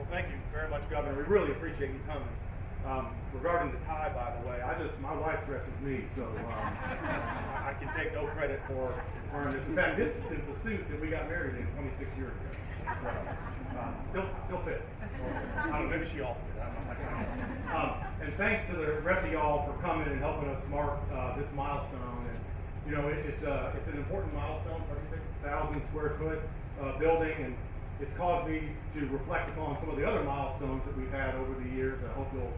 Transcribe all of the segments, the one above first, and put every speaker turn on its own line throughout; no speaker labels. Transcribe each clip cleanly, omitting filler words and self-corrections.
Thank you very much, Governor. We really appreciate you coming. Regarding the tie, by the way, my wife dresses me, so I can take no credit for wearing this. In fact, this is the suit that we got married in 26 years ago. Still fits. I don't know, maybe she altered it. And thanks to the rest of y'all for coming and helping us mark this milestone. And you know, it's an important milestone, 36,000 square foot building, and it's caused me to reflect upon some of the other milestones that we've had over the years. I hope you'll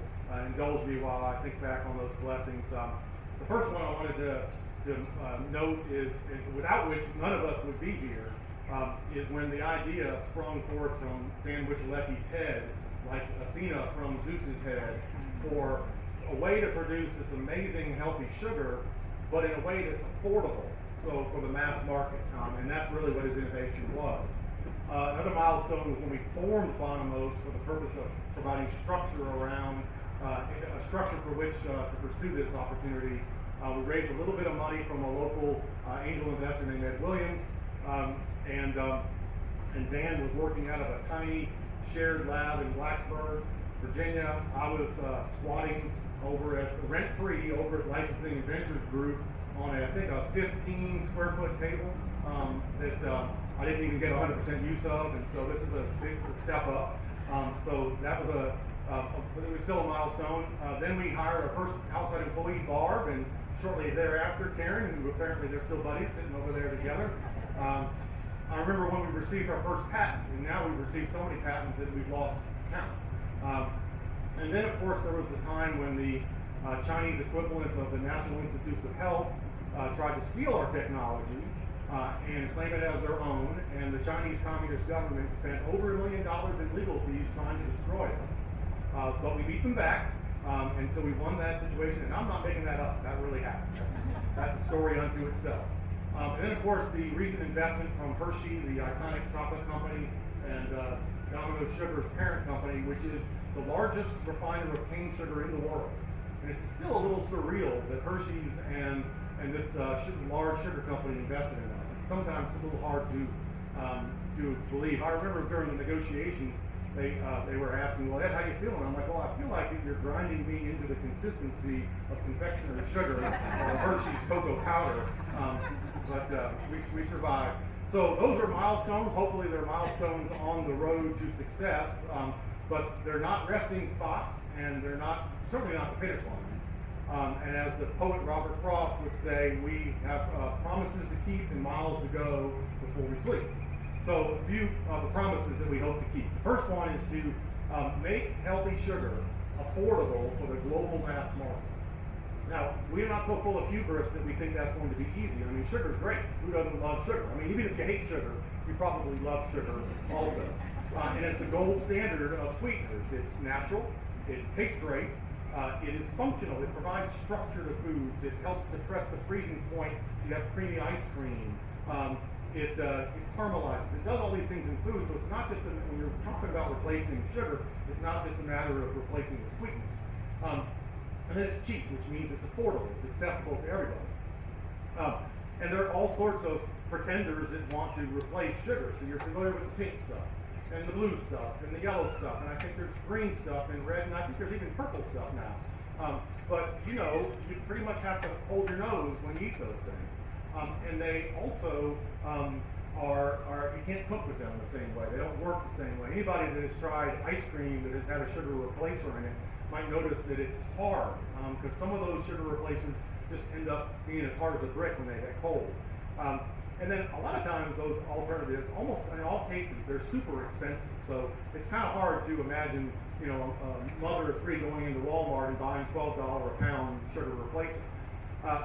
indulge me while I think back on those blessings. The first one I wanted to note is, without which none of us would be here, is when the idea sprung forth from Dan Wichelecki's head, like Athena from Zeus's head, for a way to produce this amazing healthy sugar, but in a way that's affordable, so for the mass market, and that's really what his innovation was. Another milestone was when we formed Bonumose for the purpose of providing structure around a structure for which to pursue this opportunity. We raised a little bit of money from a local angel investor named Ed Williams, and Dan was working out of a tiny shared lab in Blacksburg, Virginia. I was squatting over at rent-free over at Licensing and Ventures Group on I think a 15 square foot table that I didn't even get 100% use of, and so this is a big step up. So that was it was still a milestone. Then we hired our first outside employee, Barb, and shortly thereafter, Karen, who apparently they're still buddies, sitting over there together. I remember when we received our first patent, and now we've received so many patents that we've lost count. And then, of course, there was the time when the Chinese equivalent of the National Institutes of Health tried to steal our technology and claim it as their own, and the Chinese Communist government spent over $1 million in legal fees trying to destroy us. But we beat them back, and so we won that situation, and I'm not making that up. That really happened. That's a story unto itself. And then, of course, the recent investment from Hershey, the iconic chocolate company, and Bonumose Sugar's parent company, which is the largest refiner of cane sugar in the world. And it's still a little surreal that Hershey's and this large sugar company invested in us. It's sometimes a little hard to believe. I remember during the negotiations, they were asking, well, Ed, how you feeling? I'm like, well, I feel like you're grinding me into the consistency of confectionery sugar or Hershey's cocoa powder. But we survived. So those are milestones. Hopefully they're milestones on the road to success, but they're not resting spots, and they're certainly not the finish line. And as the poet Robert Frost would say, we have promises to keep and miles to go before we sleep. So a few of the promises that we hope to keep. The first one is to make healthy sugar affordable for the global mass market. Now, we're not so full of hubris that we think that's going to be easy. I mean, sugar's great. Who doesn't love sugar? I mean, even if you hate sugar, you probably love sugar also. And it's the gold standard of sweeteners. It's natural. It tastes great. It is functional. It provides structure to foods. It helps depress the freezing point so you have creamy ice cream. It caramelizes. It does all these things in food. So it's not just, when you're talking about replacing sugar, it's not just a matter of replacing the sweetness. And then it's cheap, which means it's affordable. It's accessible to everybody. And there are all sorts of pretenders that want to replace sugar. So you're familiar with the pink stuff, and the blue stuff, and the yellow stuff, and I think there's green stuff and red, and I think there's even purple stuff now. But you know, you pretty much have to hold your nose when you eat those things. And they also you can't cook with them the same way. They don't work the same way. Anybody that has tried ice cream that has had a sugar replacer in it might notice that it's hard, because some of those sugar replacements just end up being as hard as a brick when they get cold. And then a lot of times those alternatives, almost in all cases, they're super expensive. So it's kind of hard to imagine, you know, a mother of three going into Walmart and buying $12 a pound sugar replacement.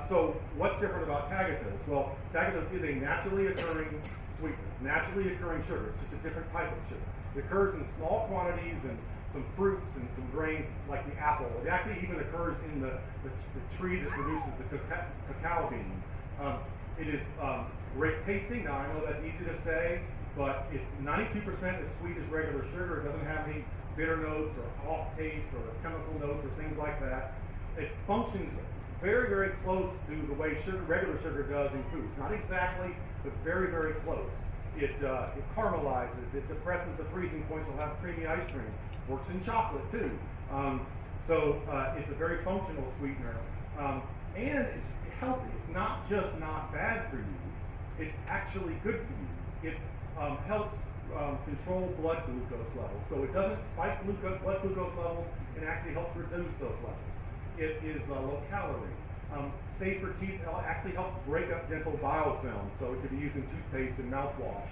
So what's different about tagatose? Well, tagatose is a naturally occurring sweetener, naturally occurring sugar. It's just a different type of sugar. It occurs in small quantities and some fruits and some grains like the apple. It actually even occurs in the tree that produces the cacao bean. It is great tasting. Now I know that's easy to say, but it's 92% as sweet as regular sugar. It doesn't have any bitter notes or off taste or chemical notes or things like that. It functions very, very close to the way regular sugar does in foods. Not exactly, but very, very close. It caramelizes. It depresses the freezing point. You'll have creamy ice cream. Works in chocolate too. So it's a very functional sweetener, and it's healthy. It's not just not bad for you. It's actually good for you. It helps control blood glucose levels. So it doesn't spike blood glucose levels, and actually helps reduce those levels. It is low calorie. Safe for teeth. It actually helps break up dental biofilm, so it can be used in toothpaste and mouthwash.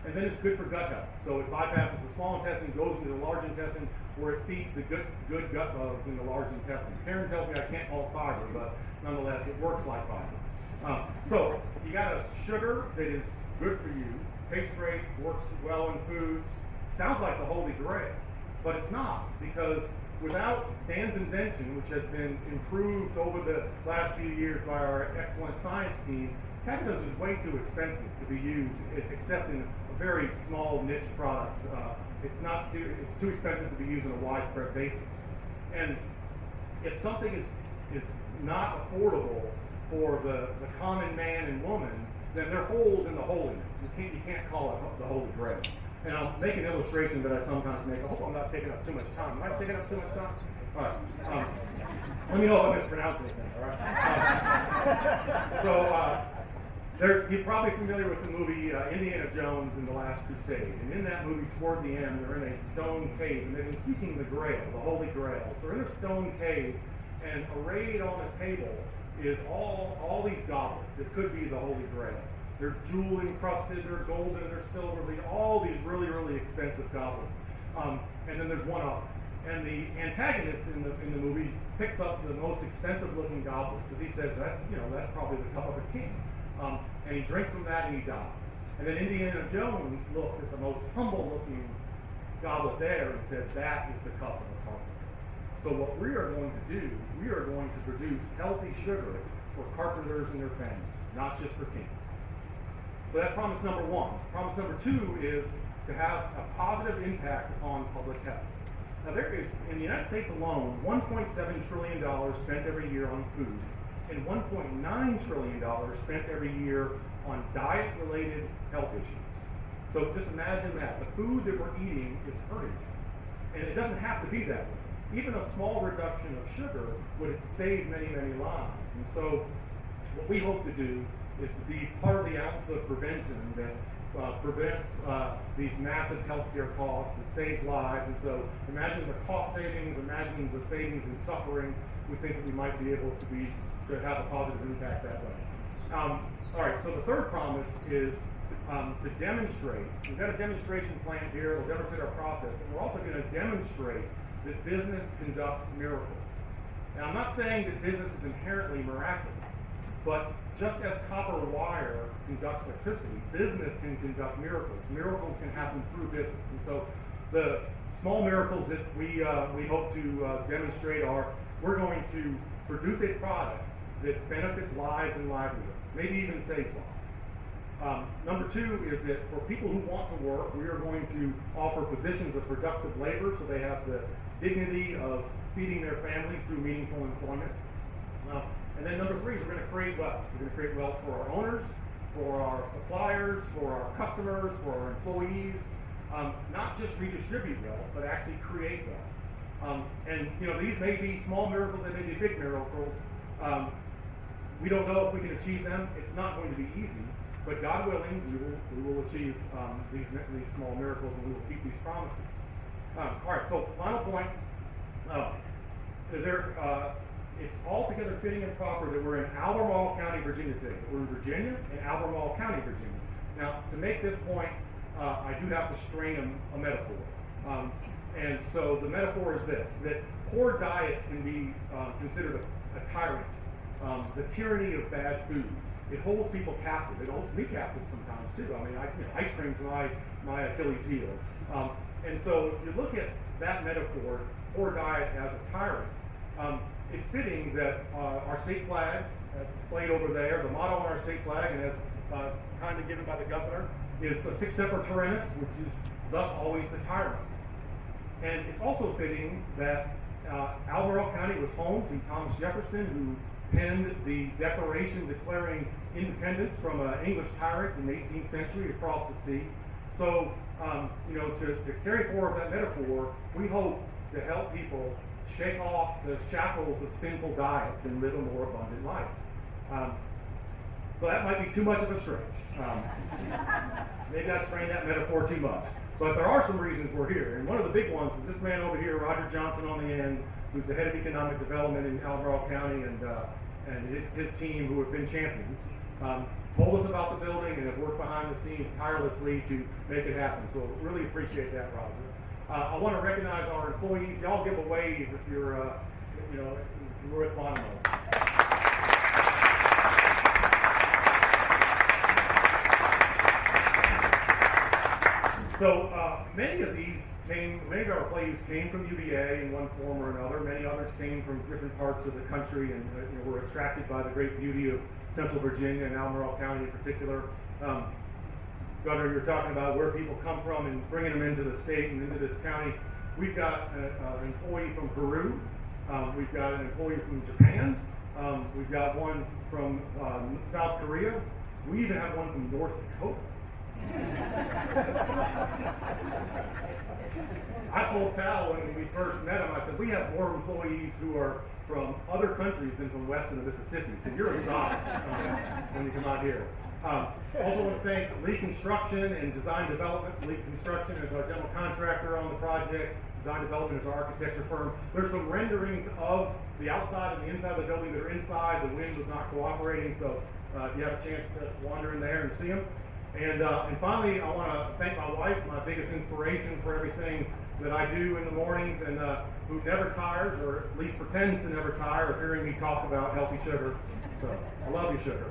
And then it's good for gut health. So it bypasses the small intestine, goes into the large intestine, where it feeds the good gut bugs in the large intestine. Karen tells me I can't call it fiber, but nonetheless, it works like fiber. So you got a sugar that is good for you, tastes great, works well in foods. Sounds like the Holy Grail, but it's not, because without Dan's invention, which has been improved over the last few years by our excellent science team, Cactus is way too expensive to be used, except in a very small niche products. It's too expensive to be used on a widespread basis. And if something is not affordable for the common man and woman, then there are holes in the holiness. You can't call it the Holy Grail. And I'll make an illustration that I sometimes make. I hope I'm not taking up too much time. Am I taking up too much time? All right. Let me know if I mispronounce anything, all right? You're probably familiar with the movie Indiana Jones and the Last Crusade. And in that movie, toward the end, they're in a stone cave, and they've been seeking the Grail, the Holy Grail. So they're in a stone cave, and arrayed on a table is all these goblets. It could be the Holy Grail. They're jewel encrusted, they're golden, they're silver, all these really, really expensive goblets. And then there's one of them. And the antagonist in the movie picks up the most expensive looking goblet, because he says that's probably the cup of a king. And he drinks from that and he dies. And then Indiana Jones looks at the most humble looking goblet there and says that is the cup of a carpenter. So what we are going to do, we are going to produce healthy sugar for carpenters and their families, not just for kings. So that's promise number one. Promise number two is to have a positive impact on public health. Now there is, in the United States alone, $1.7 trillion spent every year on food, and $1.9 trillion spent every year on diet-related health issues. So just imagine that. The food that we're eating is hurting us. And it doesn't have to be that way. Even a small reduction of sugar would save many, many lives. And so what we hope to do is to be part of the ounce of prevention that prevents these massive healthcare costs, that saves lives. And so imagine the cost savings, imagine the savings in suffering. We think that we might be able to have a positive impact that way. All right, so the third promise is to demonstrate. We've got a demonstration plan here. We'll demonstrate our process, and we're also going to demonstrate that business conducts miracles. Now, I'm not saying that business is inherently miraculous, but just as copper wire conducts electricity, business can conduct miracles. Miracles can happen through business. And so the small miracles that we hope to demonstrate are, we're going to produce a product that benefits lives and livelihoods, maybe even saves lives. Number two is that for people who want to work, we are going to offer positions of productive labor so they have the dignity of feeding their families through meaningful employment. And then number three is we're going to create wealth. We're going to create wealth for our owners, for our suppliers, for our customers, for our employees. Not just redistribute wealth, but actually create wealth. And these may be small miracles, they may be big miracles. We don't know if we can achieve them. It's not going to be easy, but God willing, we will achieve these small miracles, and we will keep these promises. All right. So final point. It's altogether fitting and proper that we're in Albemarle County, Virginia today. We're in Virginia and Albemarle County, Virginia. Now, to make this point, I do have to strain a metaphor. And so the metaphor is this, that poor diet can be considered a tyrant, the tyranny of bad food. It holds people captive. It holds me captive sometimes too. I mean, ice cream's my Achilles heel. And so if you look at that metaphor, poor diet as a tyrant, it's fitting that our state flag, displayed over there, the motto on our state flag, and as kindly given by the governor, is sic semper tyrannis, which is thus always the tyrant. And it's also fitting that Albemarle County was home to Thomas Jefferson, who penned the Declaration declaring independence from an English tyrant in the 18th century across the sea. So, to carry forward that metaphor, we hope to help people shake off the shackles of sinful diets and live a more abundant life. So that might be too much of a stretch. Maybe I strained that metaphor too much. But there are some reasons we're here. And one of the big ones is this man over here, Roger Johnson on the end, who's the head of economic development in Albemarle County, and his team, who have been champions, told us about the building and have worked behind the scenes tirelessly to make it happen. So really appreciate that, Roger. I want to recognize our employees. Y'all give a wave if you're, if you're with Bonumose. So many of our employees came from UVA in one form or another. Many others came from different parts of the country and were attracted by the great beauty of Central Virginia and Albemarle County in particular. Governor, you're talking about where people come from and bringing them into the state and into this county. We've got an employee from Peru. We've got an employee from Japan. We've got one from South Korea. We even have one from North Dakota. I told Tal when we first met him, I said, we have more employees who are from other countries than from west of the Mississippi, so you're exotic when you come out here. Also want to thank Lee Construction and Design Development. Lee Construction is our general contractor on the project. Design Development is our architecture firm. There's some renderings of the outside and the inside of the building that are inside. The wind was not cooperating, so if you have a chance to wander in there and see them. And finally, I want to thank my wife, my biggest inspiration for everything that I do in the mornings, and who never tires, or at least pretends to never tire, of hearing me talk about healthy sugar. So, I love you, sugar.